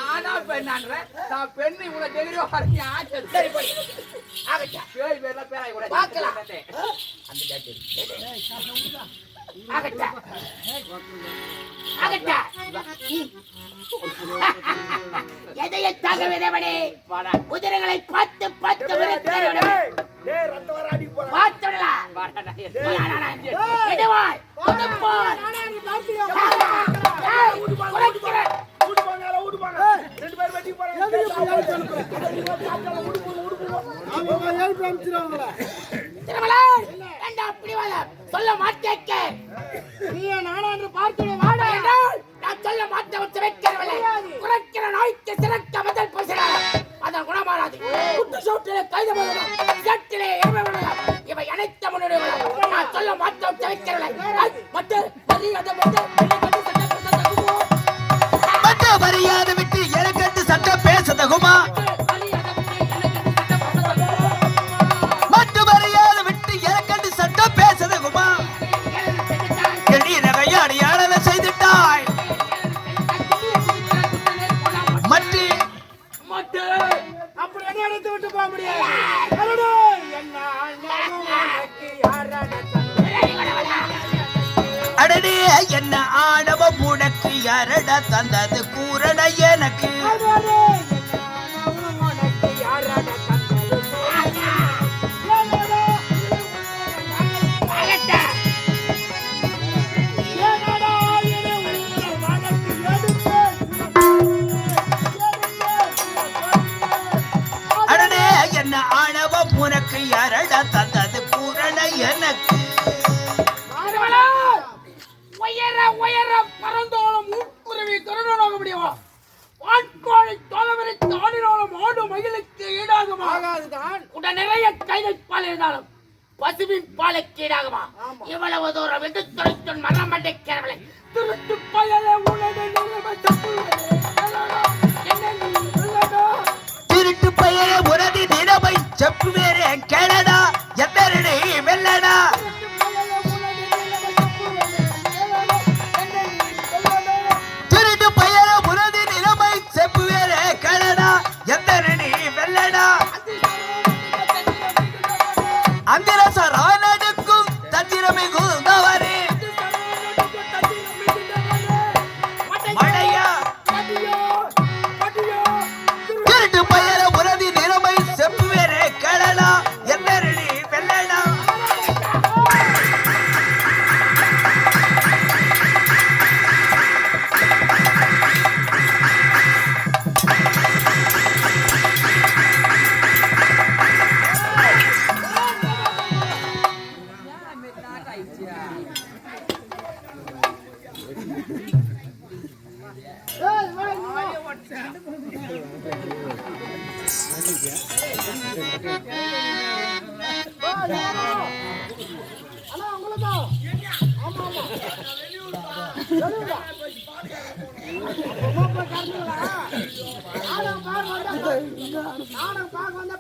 ஆனா பெண்ணான்ற பெண்ணு இவ்வளவு டெலிவரி சரி போய் பேய் பேர்ல பேராய் கூட பார்க்கலாம் எதையத்தாக விதவனே குதிரைகளை பார்த்து பார்த்து சொல்ல மாட்டேன் நானான்று பார்க்கிறேன் நான் சொல்ல மாட்டேன் வைக்கிறவில்லை குறைக்கிற நாய்க்கு சிறக்க முதல் பேசுகிறார் அதன் குணமாறாது குட்டு சோட்டிலே கைது பண்ணலாம் சட்டிலே ஏற்படலாம் இவை அனைத்த முன்னுடைய நான் சொல்ல மாட்டேன் வைக்கிறவில்லை மட்டும் மரியாதை விட்டு எனக்கு சட்ட பேச தகுமா என்ன ஆடவம் உனக்கு யாரட தந்தது கூறட எனக்கு அடனே என்ன ஆடவம் உனக்கு யாரட தந்தது கூறட எனக்கு உயர பரந்தோളം உட்புறவி கருணாக முடியுமா வான்கோழி தோழவரை தாடினாலும் ஆடு மகிழுக்கு ஈடாகுமா உடன் நிறைய கைதைப்பால் இருந்தாலும் பசுவின் பாலுக்கு ஈடாகுமா இவ்வளவு தூரம் என்று துறைத்தன் மரணமண்டை கேரவலை திருட்டு பயலே திருட்டு பயலே உனது நிலைமை செப்பு வேறே கேளடா எத்தனை வெல்லடா அந்திரசரானடுக்கும் தந்திரமிகுந்தவரே மழையா திருட்டு பயல உரதி நிலைமை செப்பு வேறே கடலா எந்தரணி வெள்ளடா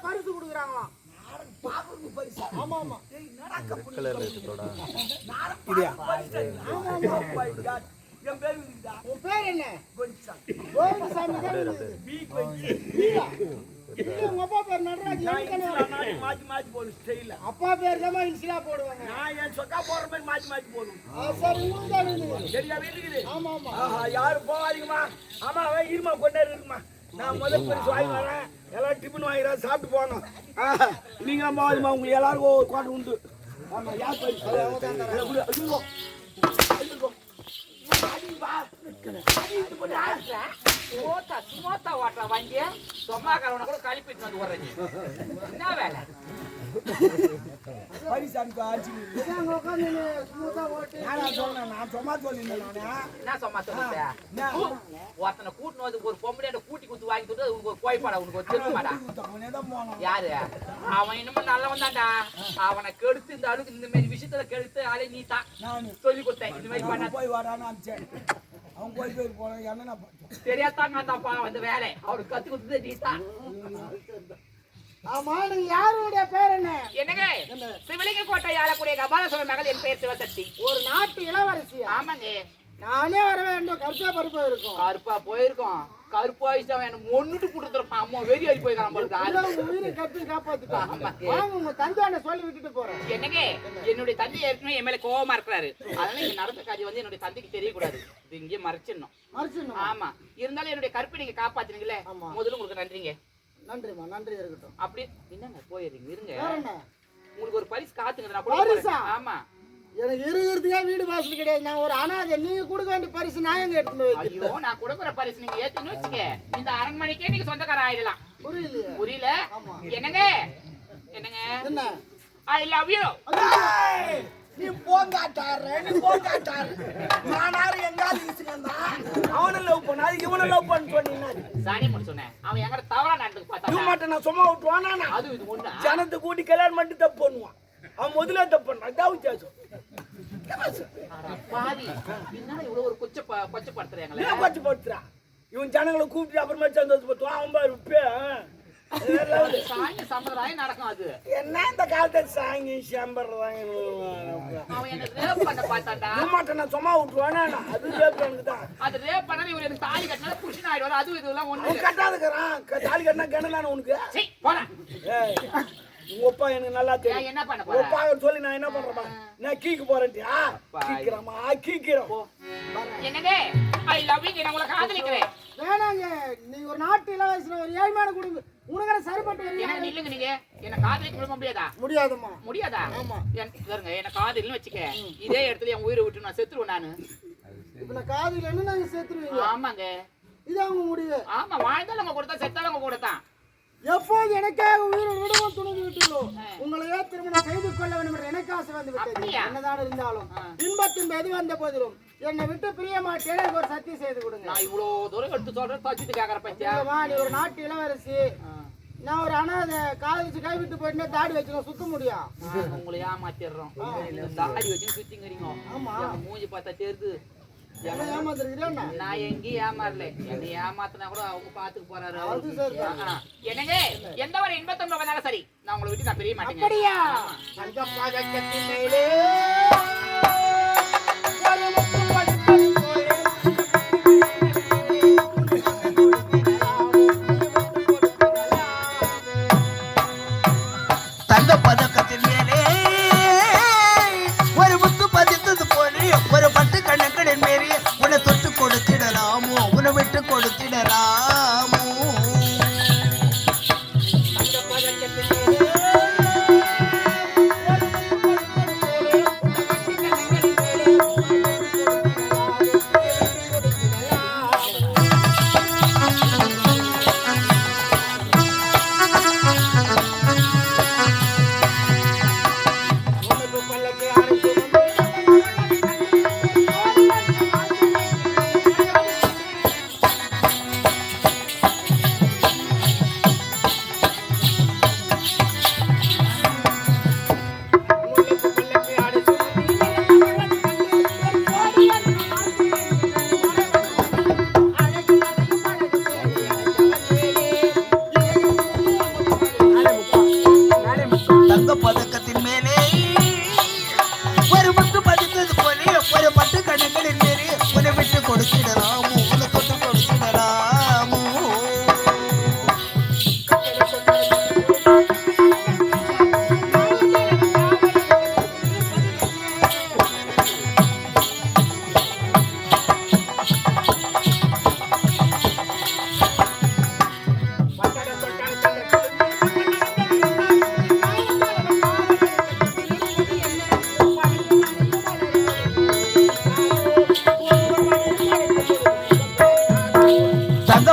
பரிசு கொடுக்குறாங்களாம் அப்பா பேர் நடராஜ் அப்பா பேர் தான் போடுவாங்க மாத்தி போடுவோம் ஆமா ஆமா யாரும் போகாதீங்கம்மா ஆமா இருமா கொண்டே இருக்குமா நான் முதல் பரிசு வாங்கி வரேன் எல்லாரும் டிஃபன் வாங்கிறா சாப்பிட்டு போகணும் நீங்க போகாதுமா உங்களுக்கு எல்லாருக்கும் ஒரு குவாட்டர் உண்டு ஆமா யார் பரிசு சும்மாத்தா ஓட்டுற வண்டிய சொம்மாக்காரவனை கூட கழிப்பிட்டு வந்து வர்றீங்க என்ன வேலை ஒருத்தனை கூட்டினு வந்து ஒரு பொம்பளையோட கூட்டி குத்து வாங்கி கொடுத்து உனக்கு ஒரு கோய்பாடா உனக்கு ஒரு செல்ல மாட்டா யாரு அவன் இன்னமும் நல்லவன் தான்டா அவனை கெடுத்து இந்த அளவுக்கு இந்த மாதிரி விஷயத்துல கெடுத்து அதை நீ தான் சொல்லி கொடுத்தேன் இந்த மாதிரி பண்ண போய் வரான்னு அவன் கோயில் போன என்னன்னா பார்த்தோம் தெரியாதாங்க அந்த வந்து வேலை அவருக்கு கத்து கொடுத்தது நீ தான். ஆமா நீங்க யாருடைய பேர் என்ன? என்னங்க சிவலிங்க கோட்டை ஆளக்கூடிய கபாலசுவரர் மகள் என் பேர் சிவசக்தி. ஒரு நாட்டு இளவரசியா? ஆமாங்க. நானே வர வேண்டும். கருப்பா பருப்பா இருக்கும். கருப்பா போயிருக்கோம். கருப்பாயிச்சா எனக்கு ஒண்ணுட்டு கொடுத்துருப்பான். அம்மா வெறி ஆகி போயிருக்கான் போல. உயிரை கட்டி காப்பாத்துட்டான். வாங்க உங்க தந்தையான சொல்லி விட்டுட்டு போறேன். என்னங்க என்னுடைய தந்தை ஏற்கனவே என் மேல கோவமா இருக்கிறாரு. அதனால இங்க நடந்த காரியம் வந்து என்னுடைய தந்தைக்கு தெரியக்கூடாது. இது இங்கே மறைச்சிடணும். ஆமா இருந்தாலும் என்னுடைய கருப்பை நீங்க காப்பாத்துனீங்களே முதல்ல உங்களுக்கு நன்றிங்க. நன்றிமா. நன்றி இருக்கட்டும். அப்படி என்னங்க போயிருங்க இருங்க. என்ன உங்களுக்கு ஒரு பரிசு காத்துங்க. ஆமா எனக்கு இருக்கிறதுக்கே வீடு வாசல் கிடையாது. நான் ஒரு அனாதை. நீங்க கொடுக்க வேண்டிய பரிசு நான் எங்க எடுத்துட்டு வைக்கிறேன்? ஐயோ நான் கொடுக்குற பரிசு நீங்க ஏத்துன்னு வச்சுக்க இந்த அரண்மனைக்கே நீங்க சொந்தக்கார ஆயிடலாம். புரியல? என்னங்க என்னங்க என்ன? I love you. நீ போங்காட்டாரு நானாரு எங்காவது ஈசுங்கந்தா அவனை லவ் பண்ணா இவனை லவ் பண்ண சொன்னீங்க. சாணி மட்டும் சொன்னேன். அவன் எங்கட தவறா நடந்துக்கு பார்த்தா இவன் மட்டும் நான் சும்மா விட்டுவானா? அது இது ஒண்ணு ஜனத்தை கூட்டி கல்யாணம் பண்ணிட்டு தப்பு பண்ணுவான். அவன் முதல்ல தப்பு பண்ணான். இதான் வித்தியாசம். பாதி என்னடா இவ்வளவு ஒரு கொச்சப்படுத்துறாங்களே. என்ன கொச்சப்படுத்துறா? இவன் ஜனங்களை கூப்பிட்டு அப்புறமா சந்தோஷப்படுத்துவான். அவன் பாரு சாங்கி சம்பிரதாயம் நடக்கும். அது என்ன இந்த காலத்துல சாங்கி சம்பிரதாயம்? அவன் என்ன ரேப் பண்ண பார்த்தான்டா. நான் சும்மா விட்டுருவானா? அது ரேப் தான். அது ரேப் பண்ணா இவன் எனக்கு தாலி கட்டினா புருஷன் ஆயிடுவாரு. அது இதெல்லாம் ஒண்ணு கட்டாதுக்கிறான். தாலி கட்டினா கண்ணதானே உனக்கு? சரி போடா. உங்க அப்பா எனக்கு நல்லா தெரியும். என்ன பண்ண போற? அப்பா சொல்லி நான் என்ன பண்றேன்? நான் கீக்கு போறேன்டியா? கீக்குறமா கீக்குறோம். என்னங்க ஐ லவ் யூ. நான் உங்களை காதலிக்கிறேன். வேணாங்க. நீ ஒரு நாட்டு இளவரசி ஒரு ஏழ்மையான குடும்பம். உனக்கு சரிப்பட்டு என்ன நில்லுங்க. நீங்க என்ன காதலிக்க முடியாதா? முடியாதுமா. முடியாதா? ஆமா. என்ன காதலின்னு வச்சுக்க இதே இடத்துல என் உயிரை விட்டு நான் செத்துருவேன் நானு. இப்ப நான் காதலின்னு நாங்க செத்துருவீங்க. ஆமாங்க. இது அவங்க முடிவு. ஆமா வாழ்ந்தாலும் கொடுத்தா செத்தாலும் கொடுத்தான். எப்போது எனக்காக உயிரை விடவும் துணிந்து விட்டுள்ளோ உங்களையே திருமணம் செய்து கொள்ள வேண்டும் என்று எனக்கு ஆசை வந்து விட்டது. என்னதான் இருந்தாலும் இன்பத்தின் எது வந்த போதிலும் என்னை விட்டு பிரிய மாட்டேன். எனக்கு ஒரு சத்தியம் செய்து கொடுங்க. நான் இவ்வளவு தூரம் எடுத்து சொல்றேன். தச்சுட்டு கேக்குற பச்சா நீ ஒரு நாட்டு இளவரசி. நான் ஒரு அனாதை. காலேஜ் கை விட்டு போயிட்டு தாடி வச்சுக்கோ சுத்த முடியும். உங்களை ஏமாத்திடுறோம். தாடி வச்சு சுத்திங்கிறீங்க. மூஞ்சி பார்த்தா தெரியுது. நான் எங்கேயும் ஏமாறல. என்னை ஏமாத்தினா கூட அவங்க பாத்துக்கு போறாரு. என்னங்க எந்த ஒரு இன்பத்தம் வந்தாலும் சரி நான் உங்களை விட்டு நான் பிரிய மாட்டேன். அப்படியா? தங்க பதக்கத்தின் மேலே ஒரு முத்து பதித்தது போலே ஒரு பட்டு கணக்கடன் மேலே உன்னை தொட்டு கொடுத்திடலாமோ உன்னை விட்டு கொடுத்திடலாமோ. பதக்கத்தின் மேலே ஒரு முத்து பதித்தது போலே ஒரு பட்டு கணக்கடன் மேலே உன்னை விட்டு கொடுத்திடலாமோ உன்னை தொட்டு கொடுத்திடலாமோ.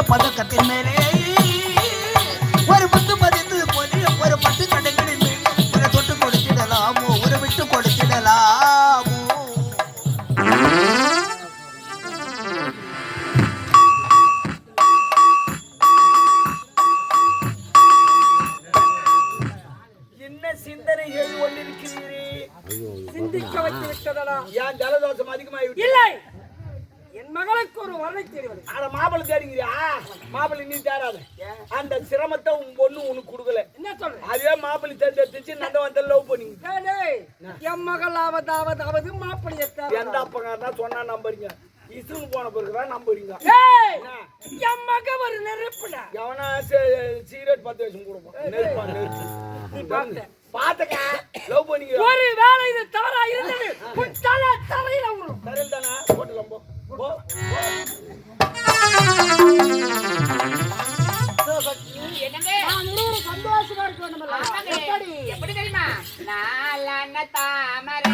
பதக்கத்தின் மேலே ஒரு முத்து பதித்தது போலே ஒரு பட்டு கணக்கடன் மேலே உன்னை தொட்டு கொடுத்திடலாமோ உன்னை விட்டு கொடுத்திடலாமோ. என்ன சிந்தனை செய்து கொண்டிருக்கிறீரே? சிந்திக்க வைத்து விட்டதா? ஏன் ஜலதோஷம் அதிகமாகி இல்லை. என் மகளுக்கு வேற மாப்பிள்ளை தேடிங்கிறியா? மாப்பிள்ளை நீ தேடாத. அந்த சிரமத்தை உன் பொண்ணு உனக்கு கொடுக்கல. என்ன சொல்ற? அதே மாப்பிள்ளை தேர்ந்தெடுத்து நந்தவனத்தை லவ் பண்ணிங்க. என் மகள் ஆவது மாப்பிள்ளைய எந்த அப்பங்காரனா சொன்னா நம்புறீங்க? இசுன்னு போன பிறகுதான் நம்புறீங்க. என் மக ஒரு நெருப்புல எவனா சிகரெட் 10 வருஷம் கொடுப்போம். நெருப்பா நெருப்பு பாத்துக்க. லவ் பண்ணிக்க. ஒரு வேளை இது தவறா இருந்தது உன் தலையில விழும். தரையில் தானே போட்டுலாம் போ. போ சந்தோஷமா இருக்க வேண்டும். எப்படி தெரியுமா? நாலன தாமரை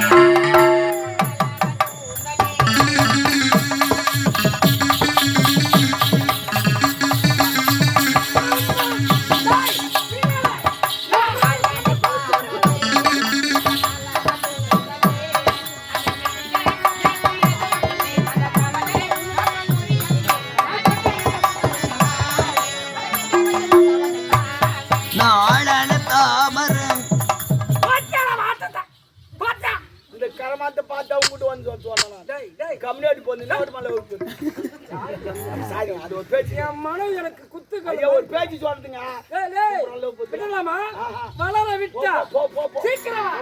நாளன தாமரம் இந்த கரமாத்த பார்த்தா உங்ககிட்ட வந்து சொன்னா கம்யூனிட்டி போந்து மேல அது ஒரு பேச்சு. என் மனம் எனக்கு குத்துக்கள் ஒரு பேச்சு சொல்றதுங்க. விடலாமா? வளர விட்டா போ போ போ. சீக்கிரம்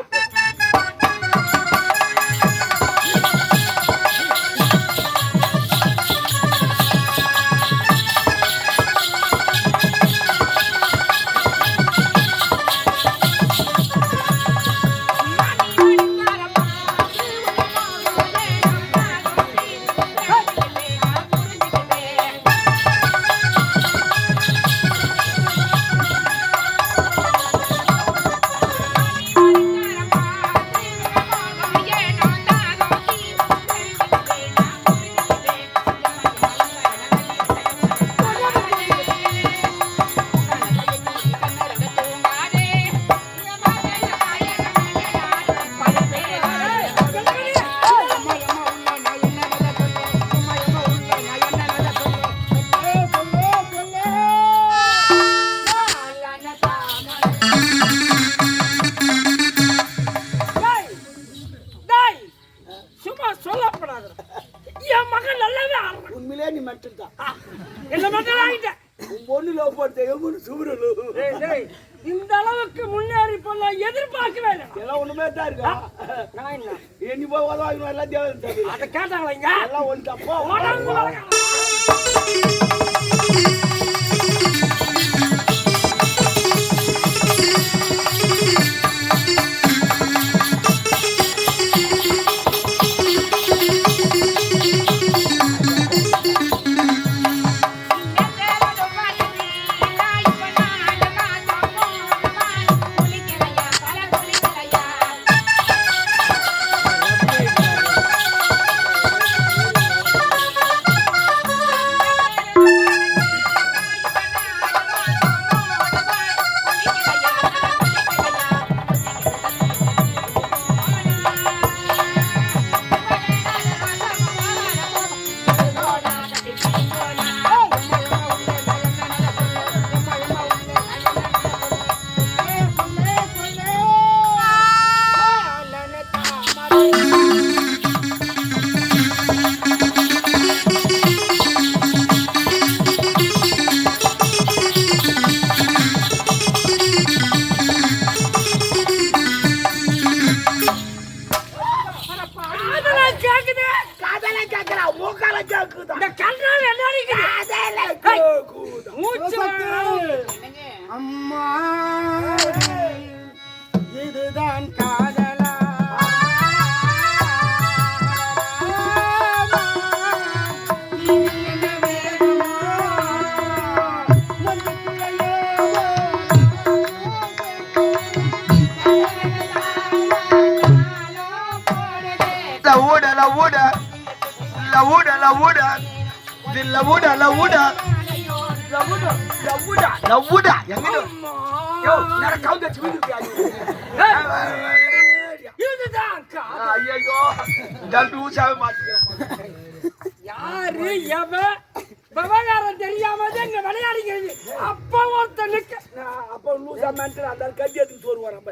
உண்மையிலே நீ மட்டும் தான். என்ன மட்டும் ஆகிட்ட உன் பொண்ணு லவ் போட்டு எவ்வளவு சூரலு. இந்த அளவுக்கு முன்னேறி போல எதிர்பார்க்கவே இல்லை. எல்லாம் ஒண்ணுமே தான் இருக்கா? எண்ணி போய் உதவாங்க எல்லாம் தேவை. அதை கேட்டாங்களா இங்க? எல்லாம் ஒன்று தப்பா. அம்மா இதுதான் காதலா? யாரு விவகாரம் தெரியாம இங்க விளையாடிக்கிறது. அப்ப ஒருத்தனுக்கு அப்ப லூசா மேன்ட்டு அந்த கட்டி எடுத்து சோறு வரான்.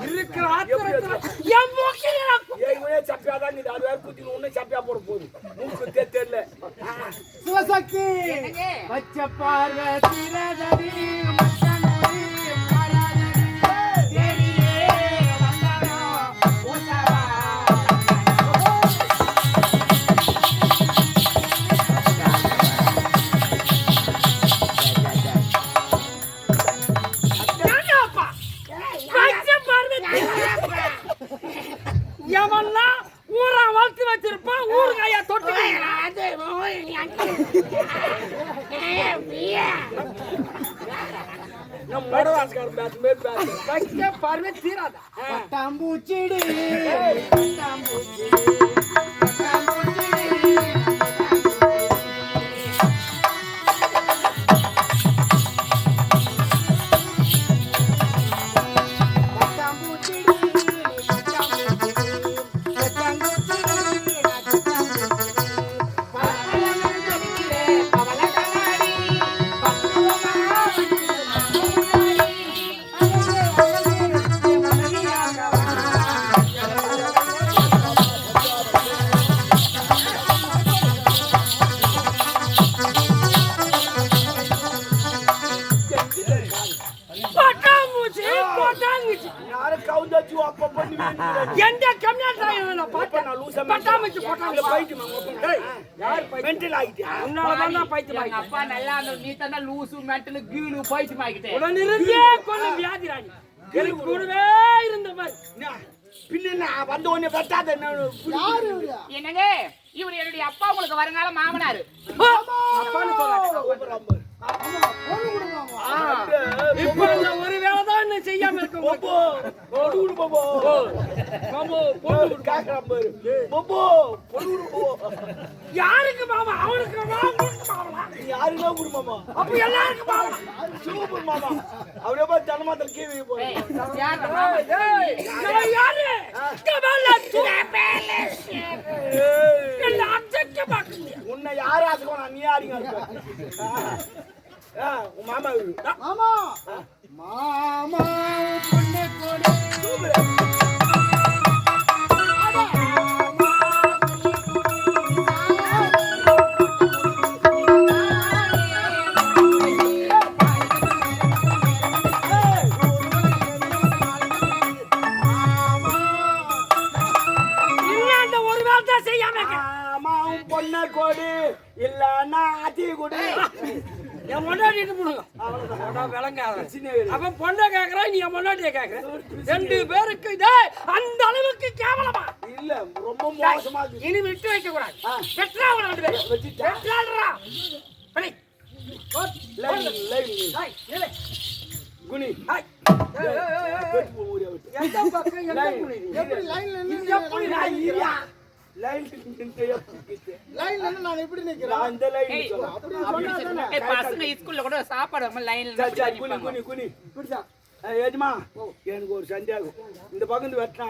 இருக்கிற ஆத்திரத்துல என் மூக்கில ஏற்கனவே சப்பியா தான் இது அது வேற குத்தி ஒன்னும் சப்பியா போட போகுது மூக்கு தெரியல சிவசக்தி என்னங்க? பச்ச பார்வை திரதடி மச்சனடி பாராதடி தேவியே வந்தனோ உசவா ஏன்டாப்பா? பச்சை பார்வை எவன்னா ஊரா வளர்த்து வச்சிருப்பான் ஊருக்காயா தொட்டு அது நம்ம மடவாஸ்கார பேட் பச்சை பார்வை தீராதா பட்டாம்பூச்சிடி பட்டாம்பூச்சி பட்டாம்பூச்சிடி பட்டாம்பூச்சி பட்டாங்குச்சி யாரும் கவுந்தாச்சு அப்ப பண்ணி எந்த கம்மியா பட்டாம்பூச்சி இல்ல பைத்தியம் யார் மென்டல் ஆகிட்டியா உன்னாலதான் பைத்தியம் எங்க அப்பா நல்லா அந்த நீ தானே லூசு மெட்டலு கீழு பைத்தியம் ஆகிட்டே உடனிருந்தே கொல்லும் வியாதி ராணி எனக்கு கூடவே இருந்த மாதிரி பின்ன வந்த உடனே பட்டாத யாரு இவரு? என்னங்க இவர் என்னுடைய அப்பா உங்களுக்கு வருங்கால மாமனாரு அப்பான்னு சொல்லாத. பொண்ணு கொடுப்பாங்க. இப்ப இந்த ஒரு வேலை தான் இன்னும் செய்யாம இருக்கும் யாருக்கு மாமா அவனுக்கு மாமா யாருன்னா குடும்பமா அப்ப எல்லாருக்கும் மாமா சூப்பர் மாமா அப்படியே பார்த்து ஜனமாத்தல் கேவி போய் யாருடா நான் யாரு என்ன அப்செக்ட் பாக்குறீங்க உன்னை யாரு ஆசைக்கணும் நீ யாருங்க உன் மாமா இவரு. மாமா மாமா பொண்ணு கொடு சூப்பர். இன்னும் அந்த ஒரு வேலை தான் செய்யாம இருக்கேன். மாமாவும் பொண்ணை கொடு இல்லன்னா ஆத்தி கொடு என் முன்னாடிட்டு போடுங்க அவ்வளவுதான் விளங்காத அப்ப பொண்ணை கேக்குறா நீ என் முன்னாடியே கேக்குற ரெண்டு பேருக்கு இதே அந்த அளவுக்கு கேவலமா இல்ல ரொம்ப மோசமா இருக்கு. இனி விட்டு வைக்க கூடாது பெற்றா ரெண்டு பேரும் பெற்றாடுறா படி லைன் லைன் குனி வெட்டு போ ஊரே விட்டு எந்த பக்கம் எந்த புனி எப்படி லைன்ல எப்படி நின்னு நான் இரியா லைன் நின்னுட்டே இருக்கு. லைன்ல நின்னு நான் எப்படி நிக்கிறேன்? நான் இந்த லைன் ஏய், சொல்றேன். அப்படி சொன்னா தானே. ஏய் பசங்க ஸ்கூல்ல கூட சாப்பாடு வர லைன்ல சரி சரி குனி குனி குனி பிடிச்சா ஏஜமா எனக்கு ஒரு சந்தேகம் இந்த பக்கம் வெட்டினா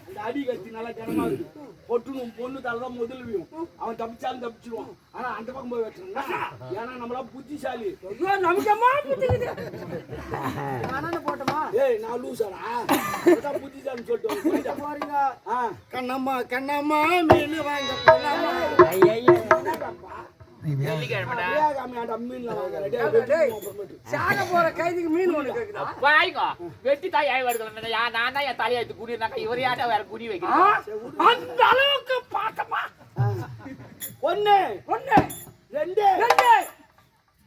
இந்த அடி கத்தி நல்லா ஜனமா இருக்கு பொட்டுன்னு பொண்ணு தலைதான் முதல் வியும் அவன் தப்பிச்சாலும் தப்பிச்சிருவான் ஆனா அந்த பக்கம் போய் வெட்டணும்னா ஏன்னா நம்மளா புத்திசாலி ஐயோ நமக்கமா புத்திக்குது நானே போட்டோமா? ஏய் நான் லூசாடா அதான் புத்திசாலின்னு சொல்லிட்டு போயிட்டா. போறீங்க. ஆ கண்ணம்மா கண்ணம்மா மீன் வாங்க போலாமா? வெள்ளிக்கிழமைடா வேகாமையாண்டா மீன்ல வாங்குற. டேய், வெட்டி அப்புறமேட்டு. சாக போற கைதிக்கு மீன் ஒண்ணு கேக்குதா வாய்ங்கோ வெட்டி தாய் ஆய் வருது நான் தான் என் தலையை எடுத்து குடினாக்கா இவர் யார்ட்ட வேற குடி வைக்கிறேன் அந்த அளவுக்கு பார்த்தமா ஆ. ஒண்ணு ஒண்ணு ரெண்டு ரெண்டு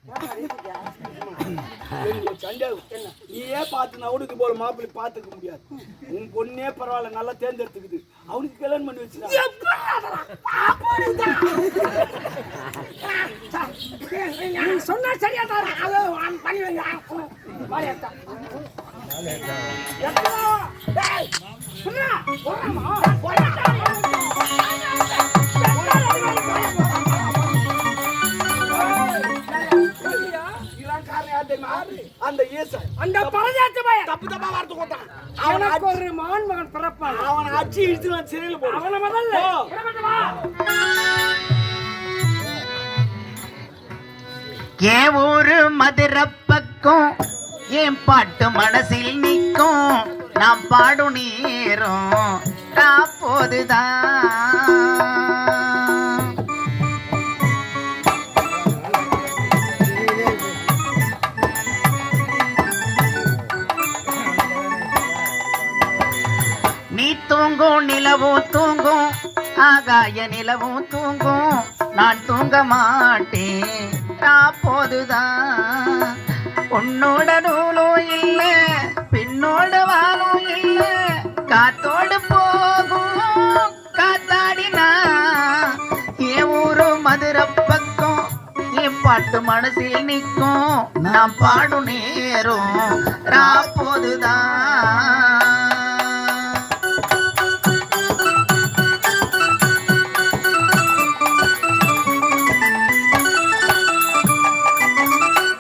எனக்கு ஒரு சந்தேகம். நீயே பார்த்து நான் உனக்கு போற மாப்பிள்ளை பார்த்துக்க முடியாது உன் பொண்ணே பரவாயில்ல நல்லா தேர்ந்தெடுத்துக்குது அவனுக்கு கல்யாணம் பண்ணி வச்சுக்கலாம் நீ சொன்னா சரியா தான் அதை பண்ணி வைங்க வாரியத்தா அந்த ஈசன் அந்த பரதேச பையன் தப்பு தப்பா வார்த்தை போட்டான் அவனுக்கு ஒரு மான் மகன் பிறப்பான் அவனை அடிச்சு இழுத்து நான் சிறையில் போடுவேன் அவனை முதல்ல போ. புறப்பட்டு வா. என் ஊரு மதுரை பக்கம் என் பாட்டு மனசில் நிற்கும் நான் பாடும் நேரம் போதுதான். நீ தூங்கும் நிலவும் தூங்கும் ஆகாய நிலவும் தூங்கும் நான் தூங்க மாட்டேன் போதுதான். உன்னோட நூலும் இல்ல பின்னோட வாழும் இல்ல காத்தோடு போகும் காத்தாடினா என் ஊரு மதுரை பக்கம் என் பாட்டு மனசில் நிற்கும் நான் பாடும் நேரம் போதுதான்.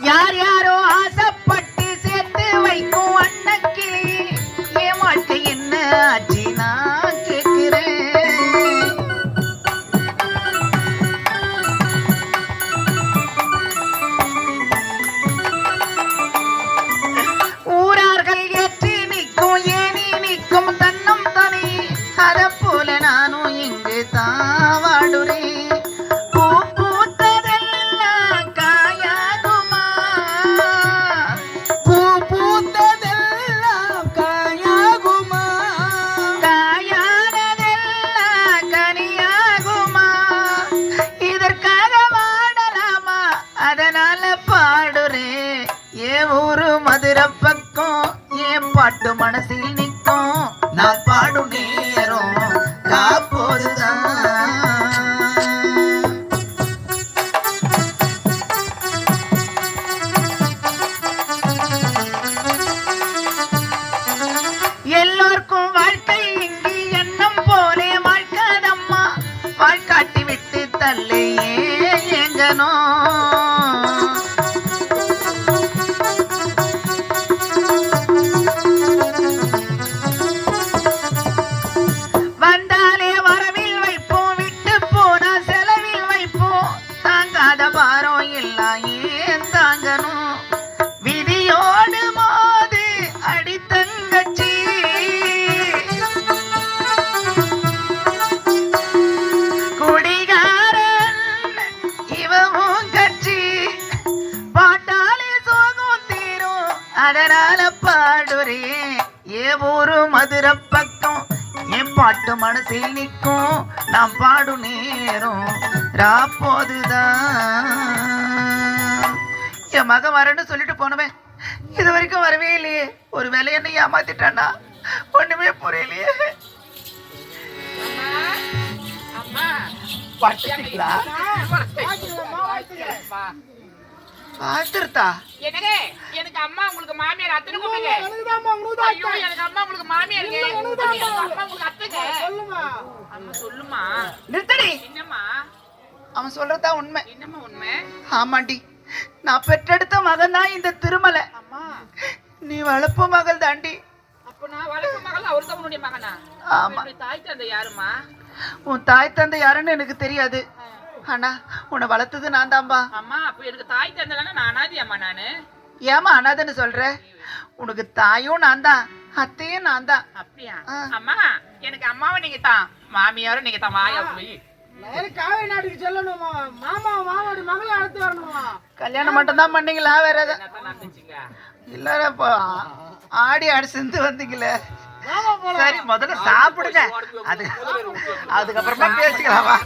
யார் யாரோ ஆசைப்பட்டு சேர்த்து வைக்கும் அன்னக்கிளி என் வாழ்க்கை என்ன ஆச்சு நான் கேட்கிறேன். ஊரார்கள் ஏற்றி நிற்கும் ஏனி நிற்கும் தன்னம் தனி அதை போல நானும் இங்கு தான் வாடுறேன். மதுரை பக்கம் என் பாட்டு மனசில் நிற்கும் நான் பாடும் நேரம் காப்போதுதான். எல்லோருக்கும் வாழ்க்கை இங்கு எண்ணம் போலே வாழ்க்காதம்மா வாழ்காட்டி விட்டு தள்ளையே எங்கனோ. விதியோடு மோது அடித்தங்கச்சி குடிகாரன் இவவும் கட்சி பாட்டாலே சோகம் தீரும் அதனால பாடுறேன். ஏ ஊரு மதுரை பக்கம் என் பாட்டு மனசில் நிற்கும் நான் பாடும் நேரம் போதுதான். என் மகன் வரேன்னு சொல்லிட்டு போனவன் இது வரைக்கும் வரவே இல்லையே. ஒரு வேலை என்ன ஏமாத்திட்டானா ஒண்ணுமே புரியலையே. பட்டுங்களா பார்த்துருத்தா என்னங்க எனக்கு அம்மா உங்களுக்கு மாமியார் அத்தனை கூப்பிடுங்க. ஐயோ எனக்கு அம்மா உங்களுக்கு மாமியாருங்க அம்மா உங்களுக்கு அத்தைங்க. அம்மா சொல்லுமா. நிறுத்தடி. என்னம்மா அவன் சொல்றதா உண்மை. என்னம்மா உண்மை? ஆமாண்டி நான் பெற்றெடுத்த மகன் தான் இந்த திருமலை. அம்மா நீ வளர்ப்பு மகள் தாண்டி. அப்ப நான் வளர்ப்பு மகள் அவரு தான் உன்னுடைய மகனா? ஆமா. தாய் தந்தை யாருமா? உன் தாய் தந்தை யாருன்னு எனக்கு தெரியாது. ஆனா உன்னை வளர்த்தது நான் தான்பா. அம்மா அப்ப எனக்கு தாய் தந்தை நான் அனாதி அம்மா. நானு ஏமா அனாதன்னு சொல்ற? உனக்கு தாயும் நான் தான் அத்தையும் நான் தான். அப்படியா? அம்மா எனக்கு அம்மாவை நீங்க தான் மாமியாரும் நீங்க தான். வாயா போய் காவேரி நாட்டுக்கு செல்லணுமா? மாமா மாமாடி மகளை அழைத்து வரணுமா? கல்யாணம் மட்டும் தான் பண்ணீங்களா? வேற இல்ல ஆடி அடிச்சு வந்தீங்களே. சரி முதல்ல சாப்பிடுங்க அதுக்கப்புறமா பேசிக்கலாமா?